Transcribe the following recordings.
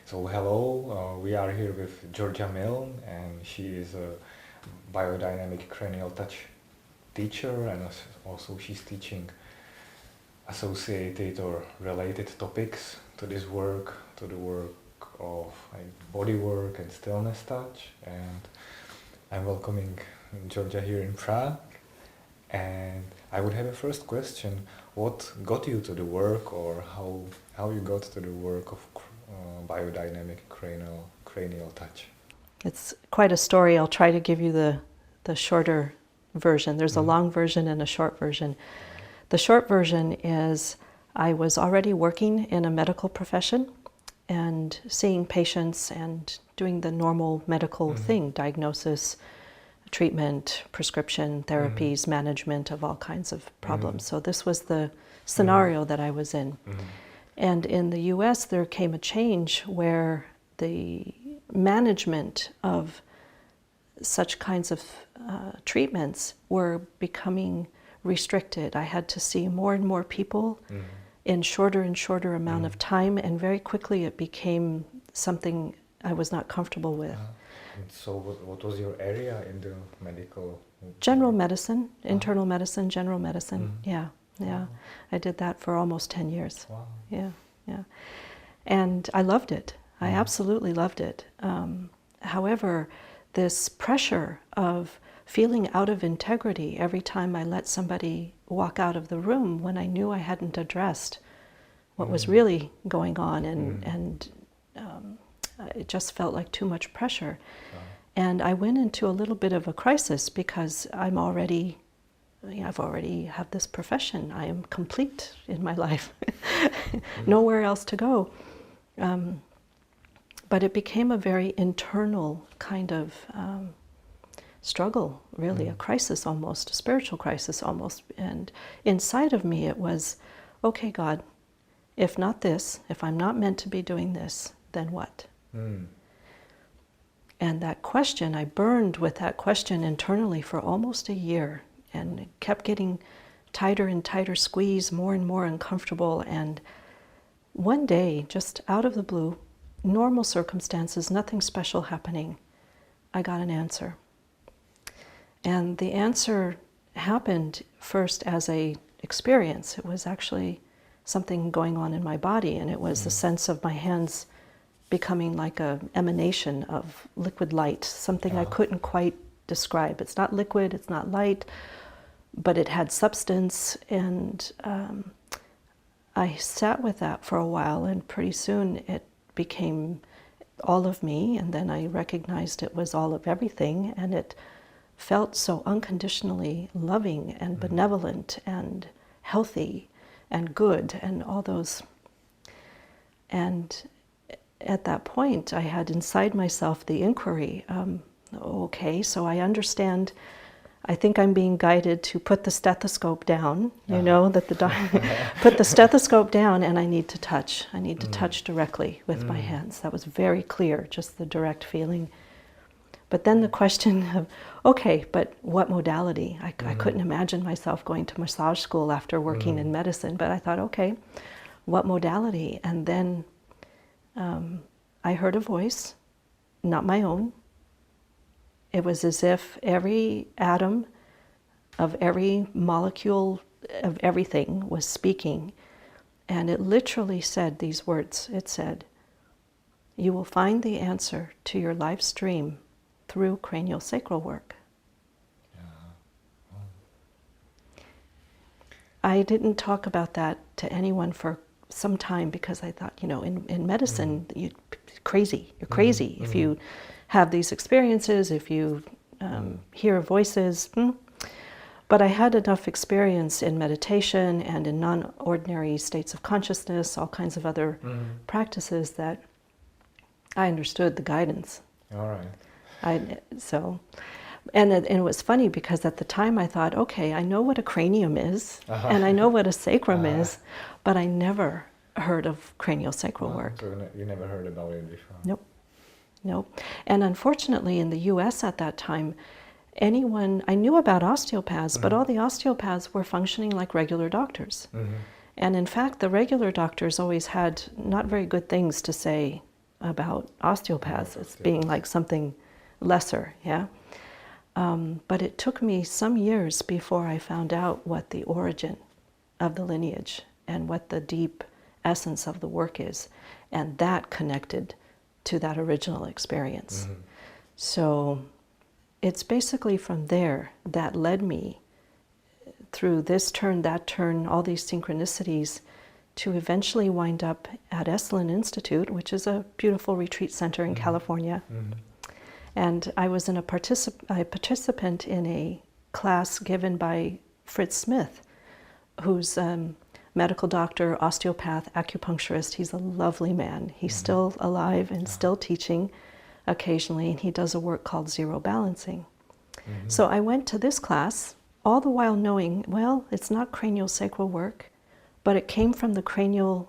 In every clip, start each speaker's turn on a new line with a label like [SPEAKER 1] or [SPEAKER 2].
[SPEAKER 1] So hello, we are here with Giorgia Milne, and she is a biodynamic cranial touch teacher, and also she's teaching associated or related topics to this work, to the work of body work and stillness touch. And I'm welcoming Giorgia here in Prague. And I would have a first question: what got you to the work, or how you got to the work of biodynamic cranial touch?
[SPEAKER 2] It's quite a story. I'll try to give you the shorter version. There's a long version and a short version. The short version is I was already working in a medical profession and seeing patients and doing the normal medical thing, diagnosis, treatment, prescription, therapies, management of all kinds of problems. So this was the scenario that I was in. And in the US, there came a change where the management of such kinds of treatments were becoming restricted. I had to see more and more people in shorter and shorter amount of time, and very quickly it became something I was not comfortable with.
[SPEAKER 1] So what was your area in the medical?
[SPEAKER 2] General medicine, internal medicine, general medicine. Yeah. I did that for almost 10 years.
[SPEAKER 1] Wow.
[SPEAKER 2] Yeah. And I loved it. I absolutely loved it. However, this pressure of feeling out of integrity every time I let somebody walk out of the room when I knew I hadn't addressed what was really going on, and it just felt like too much pressure. And I went into a little bit of a crisis because I've already have this profession. I am complete in my life. Nowhere else to go. But it became a very internal kind of struggle, really, a crisis almost, a spiritual crisis almost. And inside of me it was, okay, God, if not this, if I'm not meant to be doing this, then what? And that question, I burned with that question internally for almost a year, and it kept getting tighter and tighter squeeze, more and more uncomfortable. And one day, just out of the blue, normal circumstances, nothing special happening, I got an answer. And the answer happened first as a experience. It was actually something going on in my body, and it was the sense of my hands becoming like an emanation of liquid light, something I couldn't quite describe. It's not liquid, it's not light, but it had substance. And I sat with that for a while, and pretty soon it became all of me, and then I recognized it was all of everything, and it felt so unconditionally loving and benevolent and healthy and good and all those. And at that point, I had inside myself the inquiry, okay, so I understand, I think I'm being guided to put the stethoscope down, you know, that the doctor put the stethoscope down, and I need to touch. I need to touch directly with my hands. That was very clear, just the direct feeling. But then the question of, okay, but what modality? I couldn't imagine myself going to massage school after working in medicine, but I thought, okay, what modality? And then I heard a voice, not my own. It was as if every atom of every molecule of everything was speaking. And it literally said these words. It said, "You will find the answer to your life's dream through craniosacral work." I didn't talk about that to anyone for some time because I thought, you know, in medicine, you're crazy if you have these experiences, if you hear voices. But I had enough experience in meditation and in non-ordinary states of consciousness, all kinds of other practices, that I understood the guidance.
[SPEAKER 1] All right.
[SPEAKER 2] And it was funny because at the time I thought, okay, I know what a cranium is, and I know what a sacrum is, but I never heard of craniosacral work.
[SPEAKER 1] So you never heard about it before?
[SPEAKER 2] Nope. And unfortunately in the US at that time, I knew about osteopaths, but all the osteopaths were functioning like regular doctors. And in fact, the regular doctors always had not very good things to say about osteopaths as being like something lesser, yeah? But it took me some years before I found out what the origin of the lineage and what the deep essence of the work is. And that connected to that original experience.
[SPEAKER 1] Mm-hmm.
[SPEAKER 2] So it's basically from there that led me through this turn, that turn, all these synchronicities to eventually wind up at Esalen Institute, which is a beautiful retreat center in California.
[SPEAKER 1] Mm-hmm.
[SPEAKER 2] And I was a participant in a class given by Fritz Smith, who's medical doctor, osteopath, acupuncturist. He's a lovely man. He's still alive and still teaching occasionally, and he does a work called Zero Balancing.
[SPEAKER 1] Mm-hmm.
[SPEAKER 2] So I went to this class, all the while knowing, well, it's not craniosacral work, but it came from the cranial,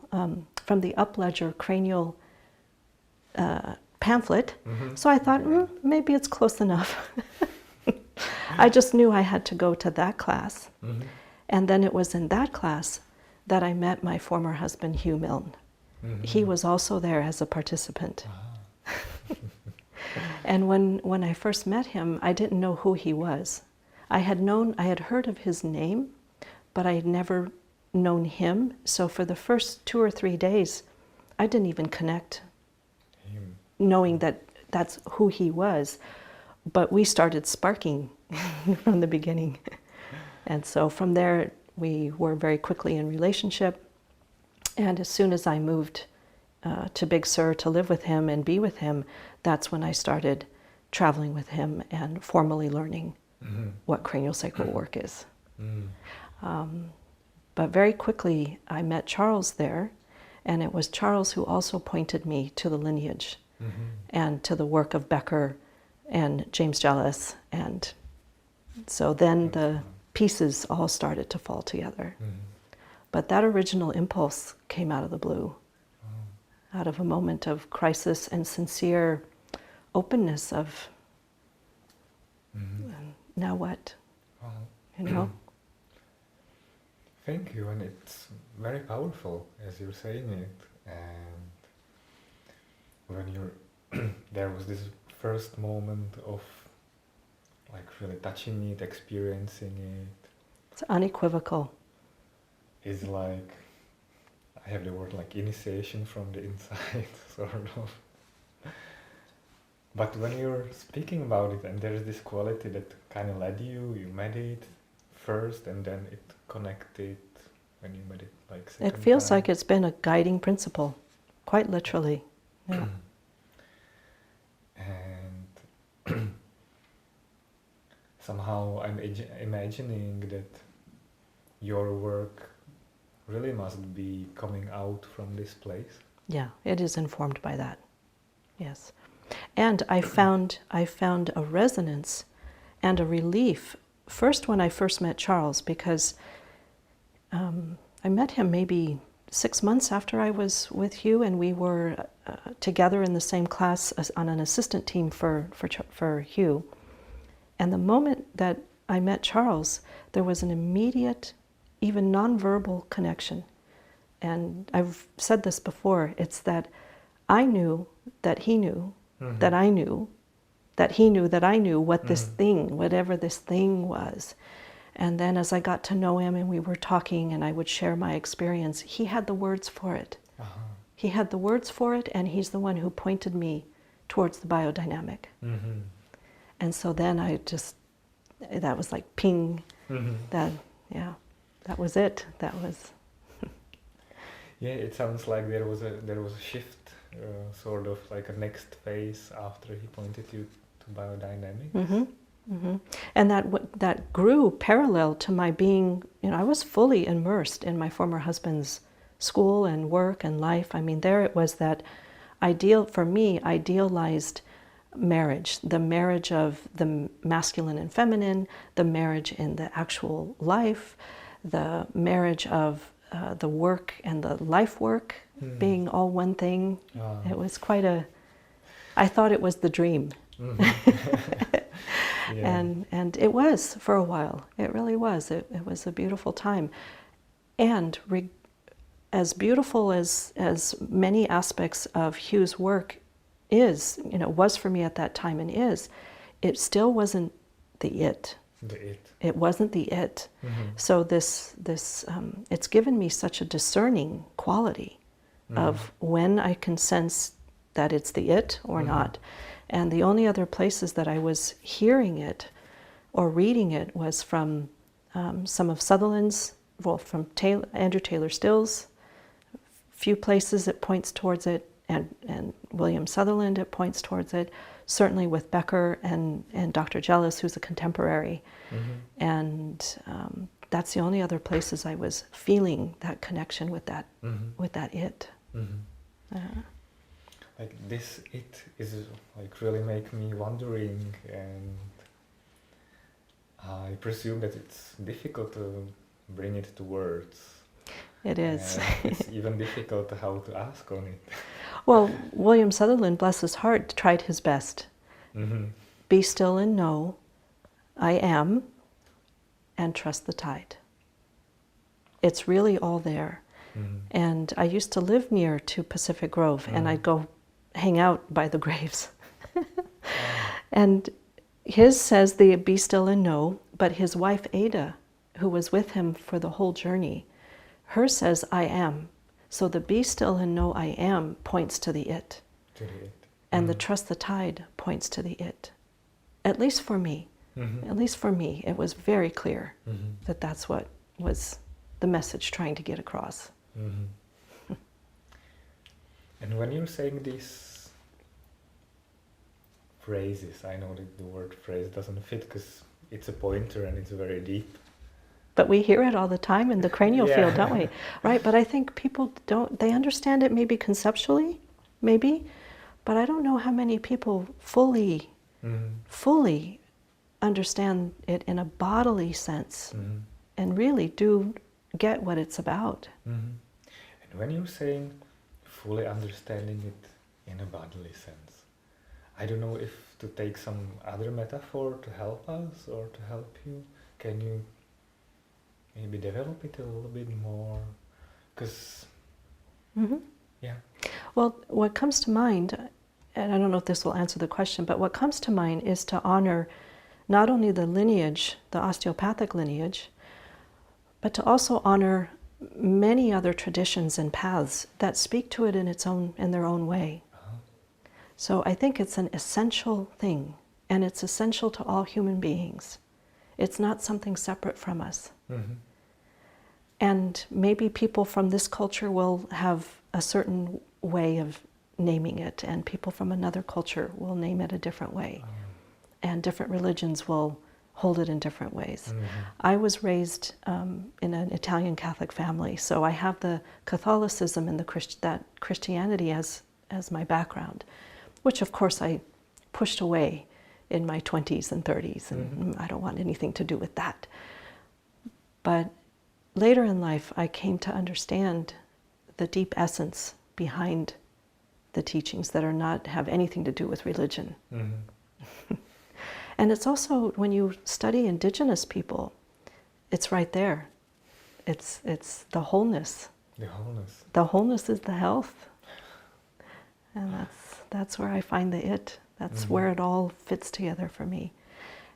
[SPEAKER 2] from the Upledger cranial pamphlet.
[SPEAKER 1] Mm-hmm.
[SPEAKER 2] So I thought, maybe it's close enough. I just knew I had to go to that class.
[SPEAKER 1] Mm-hmm.
[SPEAKER 2] And then it was in that class that I met my former husband, Hugh Milne.
[SPEAKER 1] Mm-hmm.
[SPEAKER 2] He was also there as a participant.
[SPEAKER 1] Ah.
[SPEAKER 2] And when I first met him, I didn't know who he was. I had heard of his name, but I had never known him. So for the first 2 or 3 days, I didn't even connect, knowing that that's who he was. But we started sparking from the beginning. And so from there, we were very quickly in relationship. And as soon as I moved to Big Sur to live with him and be with him, that's when I started traveling with him and formally learning what craniosacral work is. But very quickly, I met Charles there, and it was Charles who also pointed me to the lineage and to the work of Becker and James Jealous. And so then the pieces all started to fall together. But that original impulse came out of the blue, out of a moment of crisis and sincere openness of, now what? You know?
[SPEAKER 1] Thank you, and it's very powerful as you're saying it. And when you're there was this first moment of like really touching it, experiencing it.
[SPEAKER 2] It's unequivocal.
[SPEAKER 1] Is like, I have the word like initiation from the inside, sort of. But when you're speaking about it, and there's this quality that kind of led you met it first, and then it connected when you met it like second
[SPEAKER 2] It feels
[SPEAKER 1] time.
[SPEAKER 2] like it's been a guiding principle, quite literally. Yeah.
[SPEAKER 1] And somehow I'm imagining that your work really must be coming out from this place.
[SPEAKER 2] Yeah, it is informed by that. Yes. And I found a resonance and a relief first when I first met Charles, because I met him maybe 6 months after I was with Hugh, and we were together in the same class on an assistant team for Hugh. And the moment that I met Charles, there was an immediate, even nonverbal connection. And I've said this before, it's that I knew that he knew that I knew that he knew that I knew what this thing, whatever this thing was. And then as I got to know him and we were talking and I would share my experience, he had the words for it. He had the words for it, and he's the one who pointed me towards the biodynamic. And so then I just, that was like ping, that, yeah, that was it. That was...
[SPEAKER 1] Yeah, it sounds like there was a shift, sort of like a next phase after he pointed you to biodynamics.
[SPEAKER 2] And that grew parallel to my being, you know, I was fully immersed in my former husband's school and work and life. I mean, there it was that for me, idealized marriage, the marriage of the masculine and feminine, the marriage in the actual life, the marriage of the work and the life work being all one thing. It was quite I thought it was the dream. And it was for a while. It really was. It was a beautiful time. And as beautiful as many aspects of Hugh's work is, was for me at that time and is, it still wasn't the it.
[SPEAKER 1] The it.
[SPEAKER 2] It wasn't the it. So this it's given me such a discerning quality of when I can sense that it's the it or not. And the only other places that I was hearing it or reading it was from some of Sutherland's, from Andrew Taylor Still's, few places it points towards it, and William Sutherland it points towards it, certainly with Becker and Dr. Jellis, who's a contemporary. And that's the only other places I was feeling that connection with that it.
[SPEAKER 1] Like this it is like really make me wondering, and I presume that it's difficult to bring it to words.
[SPEAKER 2] It is.
[SPEAKER 1] It's even difficult how to ask on it.
[SPEAKER 2] Well, William Sutherland, bless his heart, tried his best. Be still and know I am, and trust the tide. It's really all there. And I used to live near to Pacific Grove, and I'd go hang out by the graves. And his says the be still and know, but his wife Ada, who was with him for the whole journey, hers says I am. So the be still and know I am points to the it. And the trust the tide points to the it. At least for me. At least for me, it was very clear that that's what was the message trying to get across.
[SPEAKER 1] And when you're saying these phrases, I know that the word phrase doesn't fit because it's a pointer and it's very deep.
[SPEAKER 2] But we hear it all the time in the cranial field, don't we? Right, but I think people they understand it maybe conceptually, maybe, but I don't know how many people fully understand it in a bodily sense and really do get what it's about.
[SPEAKER 1] And when you're saying fully understanding it in a bodily sense, I don't know if to take some other metaphor to help us or to help you. Can you maybe develop it a little bit more? Because,
[SPEAKER 2] Well, what comes to mind, and I don't know if this will answer the question, but what comes to mind is to honor not only the lineage, the osteopathic lineage, but to also honor many other traditions and paths that speak to it in their own way. So I think it's an essential thing, and it's essential to all human beings. It's not something separate from us. And maybe people from this culture will have a certain way of naming it, and people from another culture will name it a different way. And different religions will hold it in different ways. I was raised in an Italian Catholic family, so I have the Catholicism and that Christianity as my background, which of course I pushed away in my 20s and 30s, and I don't want anything to do with that. But later in life, I came to understand the deep essence behind the teachings that have anything to do with religion. And it's also, when you study indigenous people, it's right there. It's the wholeness.
[SPEAKER 1] The wholeness.
[SPEAKER 2] The wholeness is the health. And that's where I find the it. That's where it all fits together for me.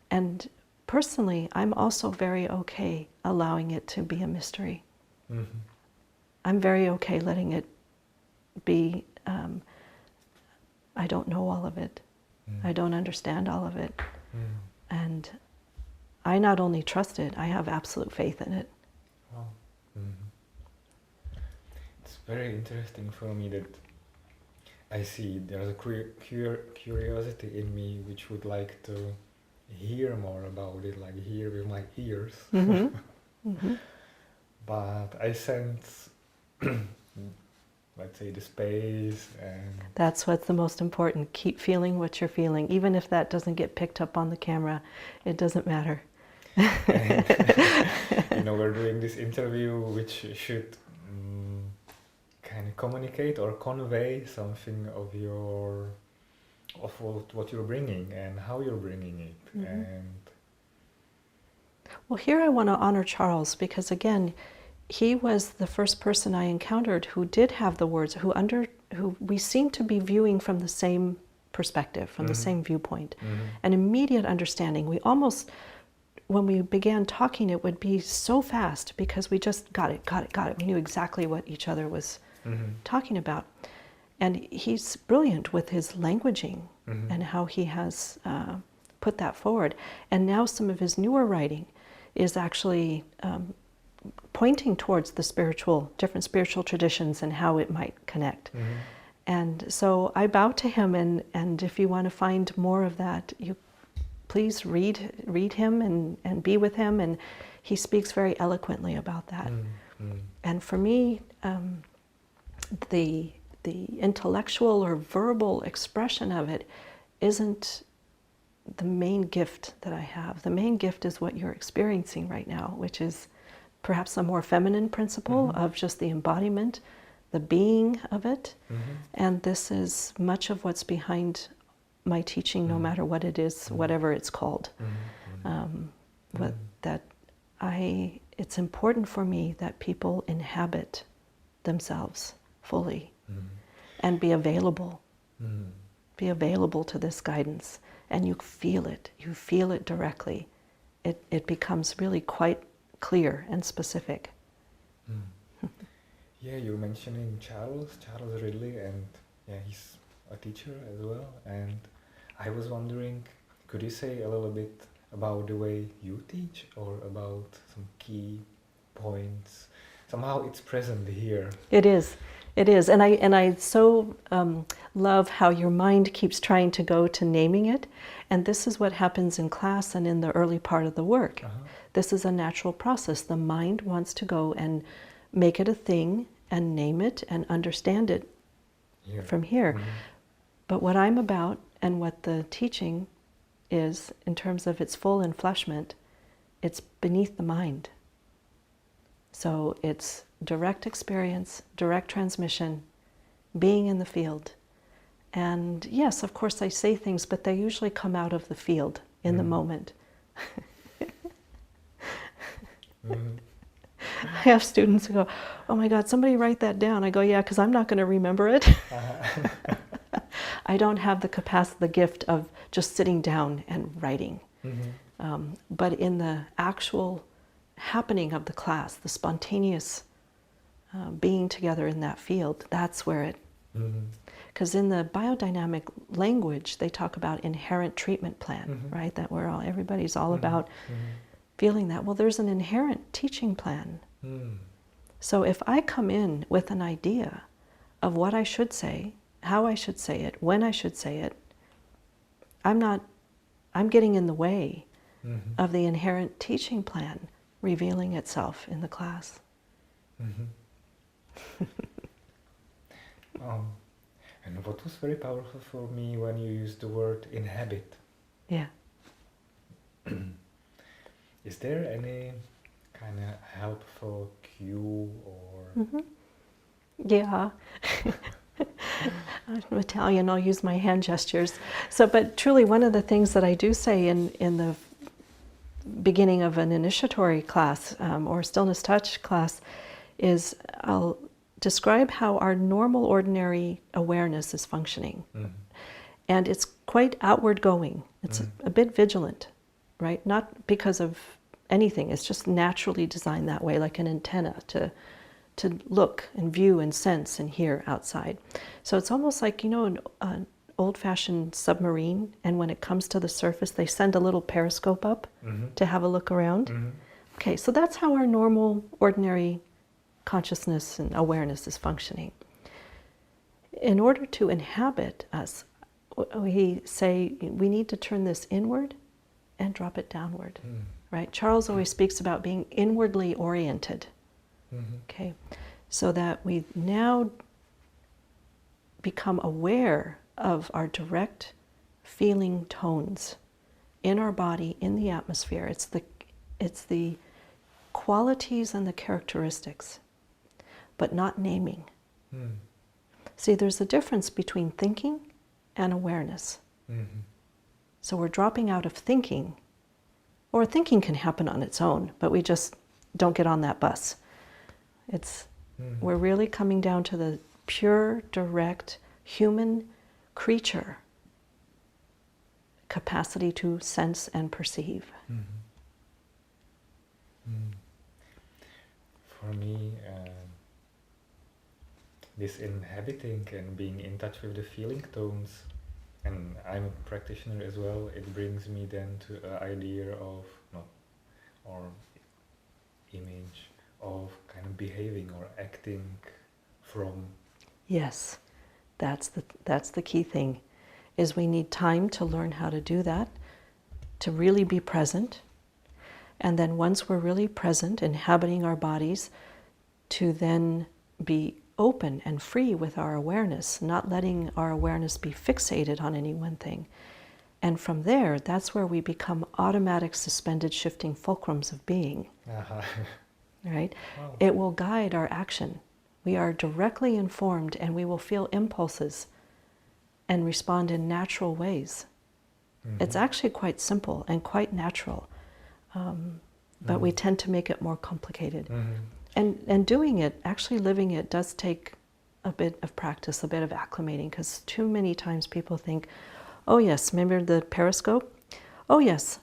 [SPEAKER 2] And personally, I'm also very okay allowing it to be a mystery. I'm very okay letting it be, I don't know all of it. I don't understand all of it. And I not only trust it, I have absolute faith in it.
[SPEAKER 1] Wow. It's very interesting for me that I see there's a curiosity in me which would like to hear more about it, like hear with my ears. But I sense, let's say, the space and...
[SPEAKER 2] That's what's the most important. Keep feeling what you're feeling. Even if that doesn't get picked up on the camera, it doesn't matter.
[SPEAKER 1] And, we're doing this interview which should kind of communicate or convey something of what you're bringing and how you're bringing it. And
[SPEAKER 2] well, here I want to honor Charles because, again, he was the first person I encountered who did have the words, who we seemed to be viewing from the same perspective, from the same viewpoint. An immediate understanding. We almost, when we began talking, it would be so fast because we just got it. We knew exactly what each other was talking about. And he's brilliant with his languaging and how he has put that forward. And now some of his newer writing is actually pointing towards the different spiritual traditions and how it might connect. And so I bow to him, and if you want to find more of that, you please read him and be with him, and he speaks very eloquently about that. And for me, the intellectual or verbal expression of it isn't the main gift that I have. The main gift is what you're experiencing right now, which is perhaps a more feminine principle of just the embodiment, the being of it. And this is much of what's behind my teaching, no matter what it is, whatever it's called. It's important for me that people inhabit themselves fully and be available to this guidance. And you feel it directly. It becomes really quite clear and specific.
[SPEAKER 1] Yeah, you're mentioning Charles Ridley, and yeah, he's a teacher as well. And I was wondering, could you say a little bit about the way you teach, or about some key points? Somehow it's present here.
[SPEAKER 2] It is, and I so love how your mind keeps trying to go to naming it, and this is what happens in class and in the early part of the work. This is a natural process. The mind wants to go and make it a thing and name it and understand it from here. But what I'm about, and what the teaching is in terms of its full enfleshment, it's beneath the mind. So it's direct experience, direct transmission, being in the field. And yes, of course I say things, but they usually come out of the field in the moment. I have students who go, "Oh my God, somebody write that down." I go, "Yeah, because I'm not going to remember it." I don't have the capacity, the gift of just sitting down and writing. But in the actual happening of the class, the spontaneous being together in that field, that's where it... Because in the biodynamic language, they talk about inherent treatment plan, right? That everybody's all about feeling that. Well, there's an inherent teaching plan. So if I come in with an idea of what I should say, how I should say it, when I should say it, I'm getting in the way of the inherent teaching plan revealing itself in the class.
[SPEAKER 1] And what was very powerful for me when you used the word inhabit.
[SPEAKER 2] Yeah.
[SPEAKER 1] Is there any kind of helpful cue or...
[SPEAKER 2] Yeah. I'm Italian, I'll use my hand gestures. So, but truly one of the things that I do say in the beginning of an initiatory class or stillness touch class is I'll describe how our normal, ordinary awareness is functioning. And it's quite outward going. It's a bit vigilant, right? Not because of anything. It's just naturally designed that way, like an antenna to look and view and sense and hear outside. So it's almost like, an old-fashioned submarine, and when it comes to the surface, they send a little periscope up to have a look around. Okay, so that's how our normal, ordinary consciousness and awareness is functioning. In order to inhabit us, we say we need to turn this inward and drop it downward, right? Charles always speaks about being inwardly oriented, okay? So that we now become aware of our direct feeling tones in our body, in the atmosphere. It's the qualities and the characteristics, but not naming. See, there's a difference between thinking and awareness. So we're dropping out of thinking, or thinking can happen on its own, but we just don't get on that bus. We're really coming down to the pure, direct, human creature capacity to sense and perceive.
[SPEAKER 1] For me, this inhabiting and being in touch with the feeling tones, and I'm a practitioner as well, it brings me then to an idea of, or image of kind of behaving or acting from.
[SPEAKER 2] Yes, that's the key thing, is we need time to learn how to do that, to really be present. And then once we're really present, inhabiting our bodies, to then be open and free with our awareness, not letting our awareness be fixated on any one thing. And from there, that's where we become automatic, suspended, shifting fulcrums of being. Right?
[SPEAKER 1] Wow.
[SPEAKER 2] It will guide our action. We are directly informed, and we will feel impulses and respond in natural ways. It's actually quite simple and quite natural, but we tend to make it more complicated. And doing it, actually living it, does take a bit of practice, a bit of acclimating, because too many times people think, oh yes, remember the periscope? Oh yes,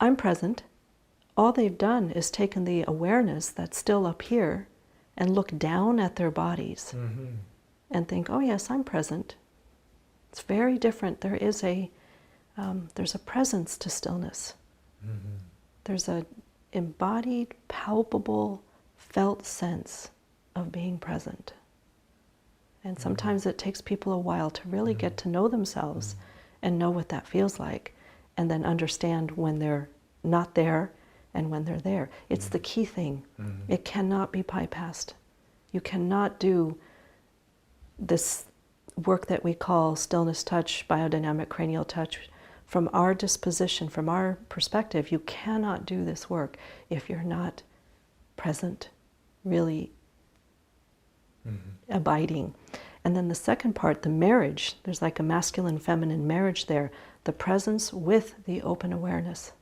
[SPEAKER 2] I'm present. All they've done is taken the awareness that's still up here and look down at their bodies and think, oh yes, I'm present. It's very different. There's a presence to stillness. There's an embodied, palpable, felt sense of being present. And sometimes it takes people a while to really get to know themselves and know what that feels like, and then understand when they're not there and when they're there. It's the key thing. It cannot be bypassed. You cannot do this work that we call stillness touch, biodynamic cranial touch. From our disposition, from our perspective, you cannot do this work if you're not present, really abiding. And then the second part, the marriage, there's like a masculine-feminine marriage there, the presence with the open awareness.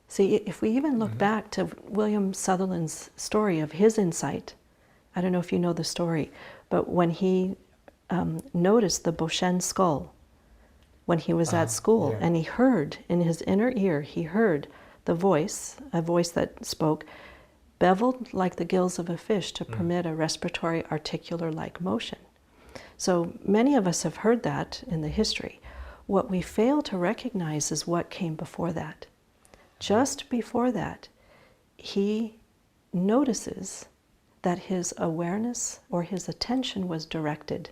[SPEAKER 2] See, if we even look back to William Sutherland's story of his insight, I don't know if you know the story, but when he noticed the Beauchene skull, when he was at school, and he heard in his inner ear, he heard the voice, a voice that spoke, beveled like the gills of a fish to permit a respiratory articular-like motion. So many of us have heard that in the history. What we fail to recognize is what came before that. Just before that, he notices that his awareness or his attention was directed.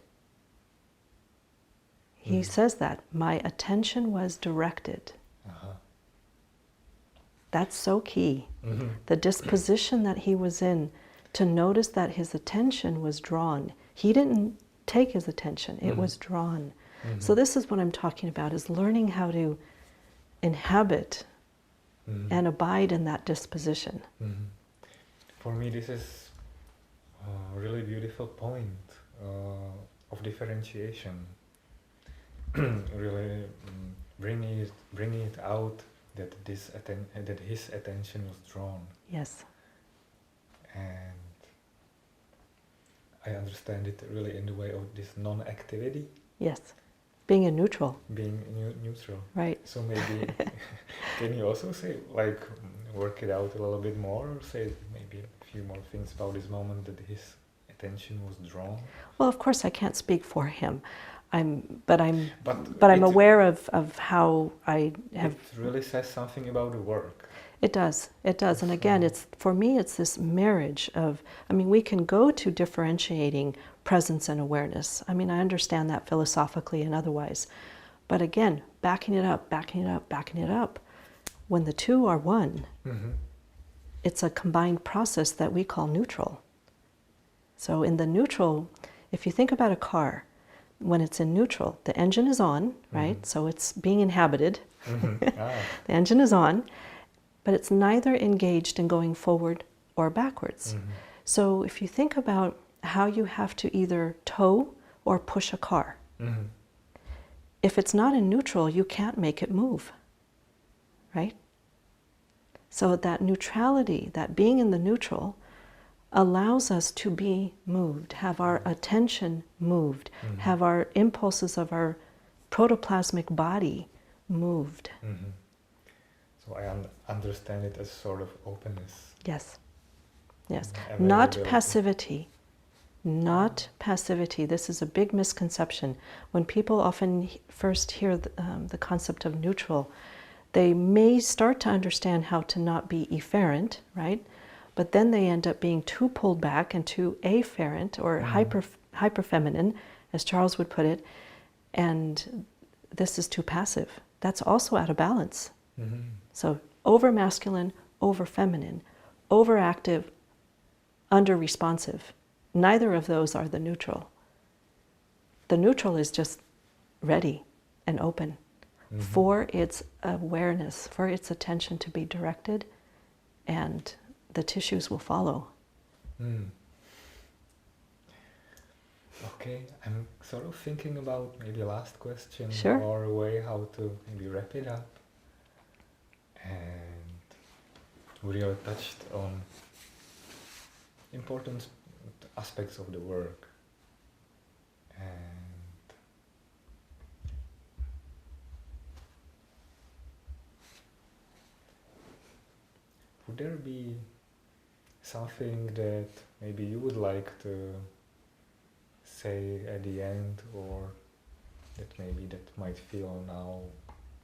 [SPEAKER 2] He says that, my attention was directed. That's so key. The disposition that he was in to notice that his attention was drawn. He didn't take his attention, it was drawn. So this is what I'm talking about, is learning how to inhabit and abide in that disposition.
[SPEAKER 1] For me, this is a really beautiful point of differentiation. Really bringing it out that that his attention was drawn.
[SPEAKER 2] Yes.
[SPEAKER 1] And I understand it really in the way of this non-activity.
[SPEAKER 2] Yes. Being in neutral.
[SPEAKER 1] Being neutral.
[SPEAKER 2] Right.
[SPEAKER 1] So maybe, can you also say, like, work it out a little bit more, or say maybe a few more things about this moment that his attention was drawn?
[SPEAKER 2] Well, of course I can't speak for him. But I'm aware of how I have.
[SPEAKER 1] It really says something about the work.
[SPEAKER 2] It does. And again, for me, it's this marriage of, we can go to differentiating presence and awareness. I understand that philosophically and otherwise. But again, backing it up. When the two are one, it's a combined process that we call neutral. So in the neutral, if you think about a car, when it's in neutral, the engine is on, right? So it's being inhabited. The engine is on, but it's neither engaged in going forward or backwards. So if you think about how you have to either tow or push a car, if it's not in neutral, you can't make it move, right? So that neutrality, that being in the neutral, allows us to be moved, have our attention moved, have our impulses of our protoplasmic body moved.
[SPEAKER 1] So I understand it as sort of openness.
[SPEAKER 2] Yes. Yes.
[SPEAKER 1] And
[SPEAKER 2] Not
[SPEAKER 1] availability.
[SPEAKER 2] passivity. Not passivity. This is a big misconception. When people often first hear the concept of neutral, they may start to understand how to not be efferent, right? But then they end up being too pulled back and too afferent or hyper-feminine, as Charles would put it, and this is too passive. That's also out of balance. So over-masculine, over-feminine, overactive, under-responsive. Neither of those are the neutral. The neutral is just ready and open for its awareness, for its attention to be directed, and the tissues will follow.
[SPEAKER 1] Okay, I'm sort of thinking about maybe a last question
[SPEAKER 2] Sure.
[SPEAKER 1] or a way how to maybe wrap it up. And we really touched on important aspects of the work. And would there be something that maybe you would like to say at the end, or that maybe that might feel now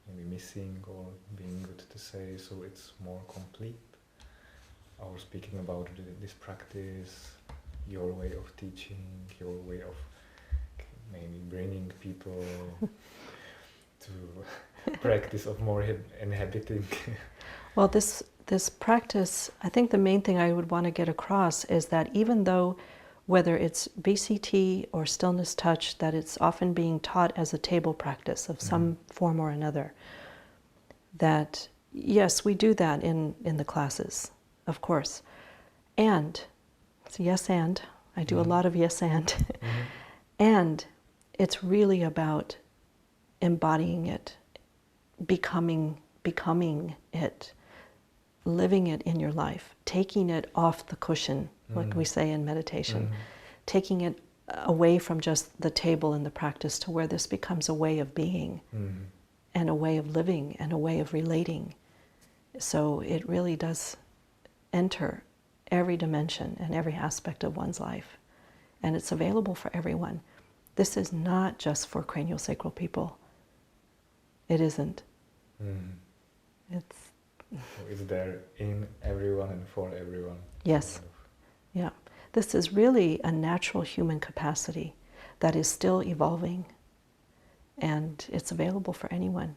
[SPEAKER 1] maybe missing or being good to say so it's more complete? Or speaking about this practice, your way of teaching, your way of maybe bringing people to practice of more inhabiting.
[SPEAKER 2] Well, this practice, I think the main thing I would want to get across is that even though whether it's BCT or stillness touch, that it's often being taught as a table practice of some form or another, that yes, we do that in the classes, of course. And, it's yes and, I do a lot of yes and. And it's really about embodying it, becoming it, living it in your life, taking it off the cushion, like we say in meditation, taking it away from just the table and the practice to where this becomes a way of being and a way of living and a way of relating. So it really does enter every dimension and every aspect of one's life. And it's available for everyone. This is not just for craniosacral people. It isn't.
[SPEAKER 1] It's there in everyone and for everyone.
[SPEAKER 2] Yes.
[SPEAKER 1] Kind of.
[SPEAKER 2] Yeah. This is really a natural human capacity that is still evolving, and it's available for anyone.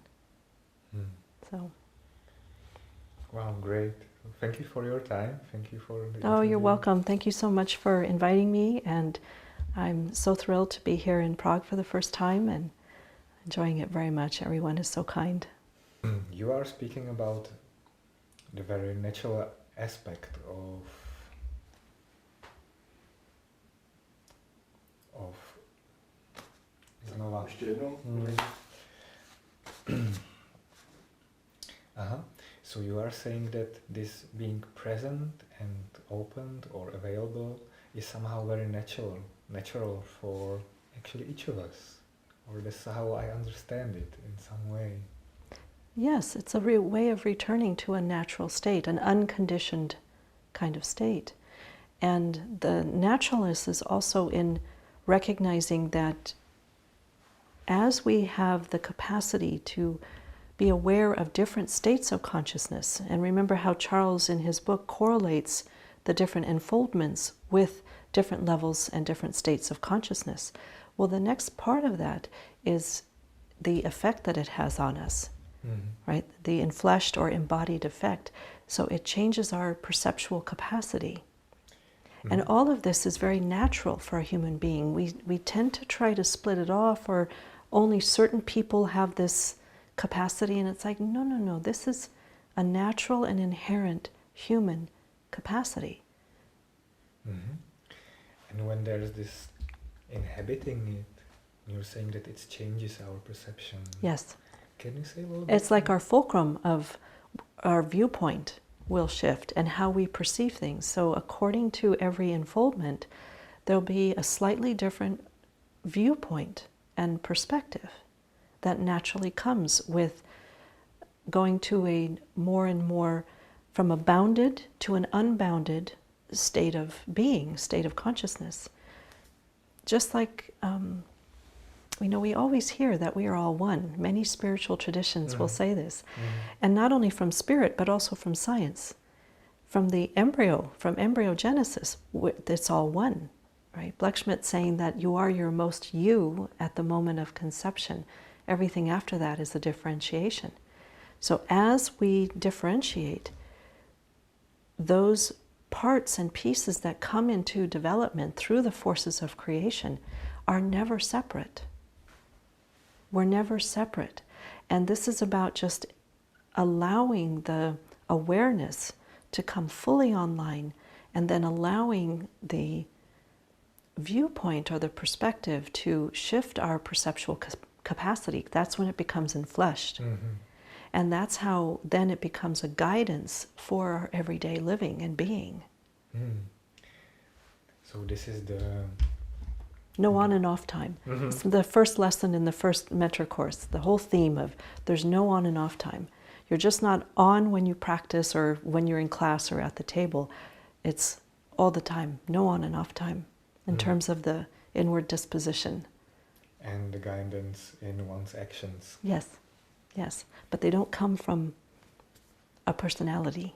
[SPEAKER 2] So.
[SPEAKER 1] Wow, great. Thank you for your time. Thank you for the
[SPEAKER 2] Oh, you're
[SPEAKER 1] interview.
[SPEAKER 2] welcome. Thank you so much for inviting me, and I'm so thrilled to be here in Prague for the first time and enjoying it very much. Everyone is so kind.
[SPEAKER 1] You are speaking about the very natural aspect of znova.
[SPEAKER 3] Ještě jednou?
[SPEAKER 1] So you are saying that this being present and opened or available is somehow very natural for actually each of us, or that's how I understand it in some way.
[SPEAKER 2] Yes, it's a way of returning to a natural state, an unconditioned kind of state. And the naturalness is also in recognizing that as we have the capacity to be aware of different states of consciousness, and remember how Charles in his book correlates the different enfoldments with different levels and different states of consciousness. Well, the next part of that is the effect that it has on us, right? The enfleshed or embodied effect. So it changes our perceptual capacity. And all of this is very natural for a human being. We tend to try to split it off, or only certain people have this capacity, and it's like, no, this is a natural and inherent human capacity.
[SPEAKER 1] And when there's this inhabiting it, you're saying that it changes our perception.
[SPEAKER 2] Yes.
[SPEAKER 1] Can you say a little bit?
[SPEAKER 2] It's like our fulcrum of our viewpoint, will shift and how we perceive things. So according to every unfoldment, there'll be a slightly different viewpoint and perspective that naturally comes with going to a more and more from a bounded to an unbounded state of being, state of consciousness. Just like, we always hear that we are all one. Many spiritual traditions will say this. And not only from spirit, but also from science. From the embryo, from embryogenesis, it's all one, right? Blechschmidt saying that you are your most you at the moment of conception. Everything after that is a differentiation. So as we differentiate, those parts and pieces that come into development through the forces of creation are never separate. We're never separate. And this is about just allowing the awareness to come fully online and then allowing the viewpoint or the perspective to shift our perceptual capacity. That's when it becomes enfleshed. And that's how then it becomes a guidance for our everyday living and being.
[SPEAKER 1] So this is the...
[SPEAKER 2] No on and off time. It's the first lesson in the first mentor course, the whole theme of there's no on and off time. You're just not on when you practice or when you're in class or at the table. It's all the time, no on and off time in terms of the inward disposition.
[SPEAKER 1] And the guidance in one's actions.
[SPEAKER 2] Yes, yes. But they don't come from a personality.